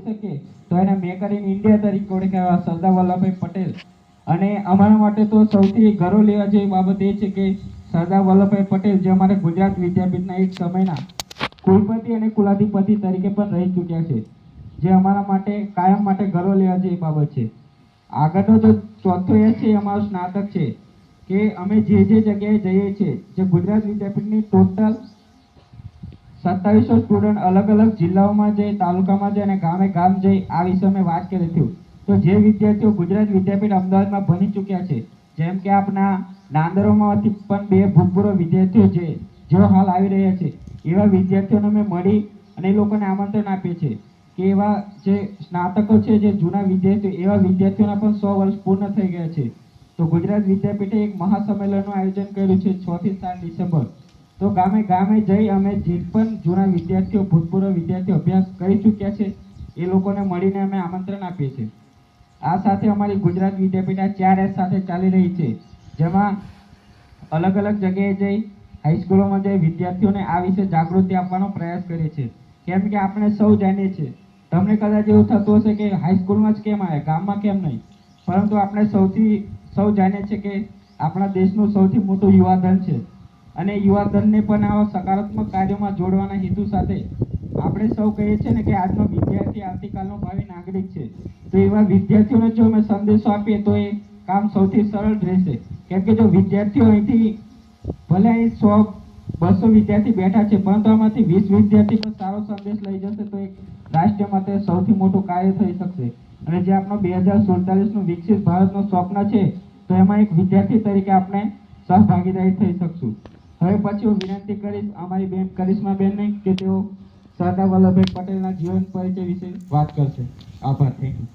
શકે તો એને મેક ઇન ઇન્ડિયા તરીકે ઓળખાય સરદાર વલ્લભભાઈ પટેલ. અને અમારા માટે તો સૌથી ગર્વ લેવા જેવી બાબત એ છે કે સરદાર વલ્લભભાઈ પટેલ જે અમારા ગુજરાત વિદ્યાપીઠના એક સમયના કુલપતિ અને કુલાધિપતિ તરીકે પણ રહી ચૂક્યા છે, જે અમારા માટે કાયમ માટે ગર્વ લેવા જેવી બાબત છે. આગળનો જો ચોથો એ છે અમારું સ્નાતક છે કે અમે જે જગ્યાએ જઈએ છીએ, જે ગુજરાત વિદ્યાપીઠની ટોટલ 2700 સ્ટુડન્ટ અલગ અલગ જિલ્લાઓમાં જઈ, તાલુકામાં જઈ અને ગામે ગામ જઈ આ વિશે અમે વાત કરી હતી. તો જે વિદ્યાર્થીઓ ગુજરાત વિદ્યાપીઠ અમદાવાદમાં ભણી ચૂક્યા છે, જેમ કે આપણા નાંદરોમાંથી પણ 2 ભૂતપૂર્વ વિદ્યાર્થીઓ છે જેઓ હાલ આવી રહ્યા છે, એવા વિદ્યાર્થીઓને અમે મળી અને એ લોકોને આમંત્રણ આપીએ છીએ કે એવા જે સ્નાતકો છે, જે જૂના વિદ્યાર્થીઓ, એવા વિદ્યાર્થીઓના પણ 100 વર્ષ પૂર્ણ થઈ ગયા છે. તો ગુજરાત વિદ્યાપીઠે એક મહાસંમેલનનું આયોજન કર્યું છે 6 થી 7 ડિસેમ્બર. તો ગામે ગામે જઈ અમે જે પણ જૂના વિદ્યાર્થીઓ, ભૂતપૂર્વ વિદ્યાર્થીઓ અભ્યાસ કરી ચૂક્યા છે એ લોકોને મળીને અમે આમંત્રણ આપીએ છીએ. આ સાથે અમારી ગુજરાત વિદ્યાપીઠ આ 4S સાથે ચાલી રહી છે, જેમાં અલગ અલગ જગ્યાએ જઈ હાઈસ્કૂલોમાં જઈ વિદ્યાર્થીઓને આ વિશે જાગૃતિ આપવાનો પ્રયાસ કરીએ છીએ. કેમ કે આપણે સૌ જાણીએ છીએ, તમને કદાચ એવું થતું હશે કે હાઈસ્કૂલમાં જ કેમ આવે, ગામમાં કેમ નહીં, પરંતુ આપણે સૌ જાણીએ છીએ કે આપણા દેશનું સૌથી મોટું યુવાધન છે અને યુવાધનને પણ આવા સકારાત્મક કાર્યોમાં જોડવાના હેતુ સાથે આપણે સૌ કહીએ છીએ ને કે આજનો વિદ્યાર્થી આવતીકાલનો ભાવિ નાગરિક છે. તો એવા વિદ્યાર્થીઓને જો અમે સંદેશો આપીએ તો એ કામ સૌથી સરળ રહેશે. કેમ કે જો વિદ્યાર્થીઓ અહીંથી ભલે અહીં 100-200 વિદ્યાર્થી બેઠા છે, પરંતુ આમાંથી 20 વિદ્યાર્થી પણ સારો સંદેશ લઈ જશે તો એક રાષ્ટ્ર માટે સૌથી મોટું કાર્ય થઈ શકશે. અને જે આપણો 2047નું વિકસિત ભારતનું સ્વપ્ન છે, તો એમાં એક વિદ્યાર્થી તરીકે આપણે સહભાગીદારી થઈ શકશું. હવે પછી હું વિનંતી કરીશ અમારી બેન કરિશ્માબેનને કે તેઓ સરદાર વલ્લભભાઈ પટેલના જીવન પરિચય વિશે વાત કરશે. આભાર. Thank you.